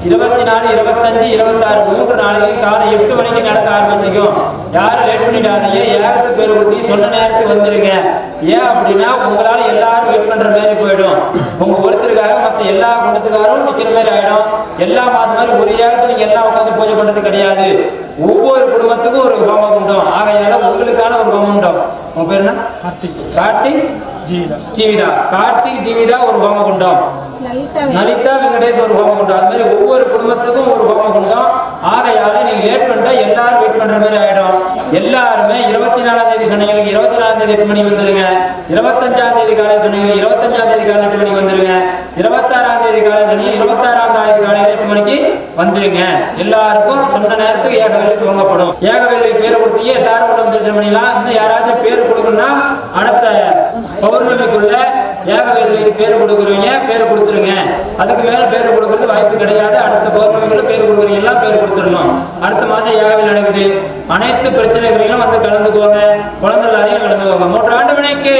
24, 25, 26 3 நாளைக்கு காலை 8 மணிக்கு நடக்க ஆரம்பிச்சிக்கும். யாரும் லேட் பண்ணிடாதீங்க. ஏகத்து பேர் கொடுத்து சொன்ன நேரத்துக்கு வந்துடுங்க. ஏன் அப்படின்னா உங்களால் எல்லாரும் வெயிட் பண்ணுற மாதிரி போயிடும். உங்கள் ஒருத்தருக்காக மற்ற எல்லா குணத்துக்காரும் நிற்கிற மாதிரி ஆகிடும். எல்லா மாதம் மாதிரி ஒரு ஏகத்தில் நீங்கள் எல்லாம் உட்காந்து பூஜை பண்ணுறது கிடையாது. ஒவ்வொரு குடும்பத்துக்கும் ஒரு ஹோமம் உண்டும். ஆகையால உங்களுக்கான ஒரு ஹோமம் உண்டும். உங்கள் பேர் என்ன? கார்த்திக் ஜீவிதா. கார்த்திக் ஜீவிதா ஒரு ஹோமகுண்டம், லலிதா வெங்கடேஷ் ஒரு ஹோமகுண்டம். அது மாதிரி ஒவ்வொரு குடும்பத்துக்கும் ஒரு ஹோமகுண்டம். ஆகையால நீங்க லேட் பண்ணிட்டா எல்லாரும் வெயிட் பண்ற மாதிரி ஆயிடும். எல்லாருமே 24ஆம் தேதி சொன்னீங்களுக்கு 24ஆம் தேதி 8 மணிக்கு வந்துருங்க. 25ஆம் தேதி காலை சொன்னீங்களுக்கு 25ஆம் தேதி காலை 8 மணிக்கு வந்துருங்க. 26ஆம் தேதி காலை சொன்னீங்க 26ஆம் தேதி காலை 8 மணிக்கு வந்துருங்க. எல்லாருக்கும் சொன்ன நேரத்துக்கு ஏகவெள்ளி துவங்கப்படும். ஏகவெள்ளி பேர் கொடுத்தீங்க எல்லாரும் கொண்டு வந்து தரிசனம் பண்ணிடலாம். இன்னும் யாராச்சும் பேர் கொடுக்கணும்னா அடுத்த பௌர்ணமிக்குள்ள ஏகவெள்ளிக்கு பேர் கொடுக்குறீங்க, பேர் கொடுத்துருங்க. அதுக்கு மேல பேர் கொடுக்கறது வாய்ப்பு கிடையாது. அடுத்த பௌர்ணமிக்குள்ள பேர் கொடுக்குறீங்க, எல்லாம் பேர் கொடுத்துடணும். அடுத்த மாசம் ஏகவெள்ளி நடக்குது. அனைத்து பிரச்சனைகளிலும் வந்து கலந்துக்குவாங்க. குழந்தை இல்லாதையும் கலந்துக்குவாங்க. 3 ஆண்டு வினைக்கு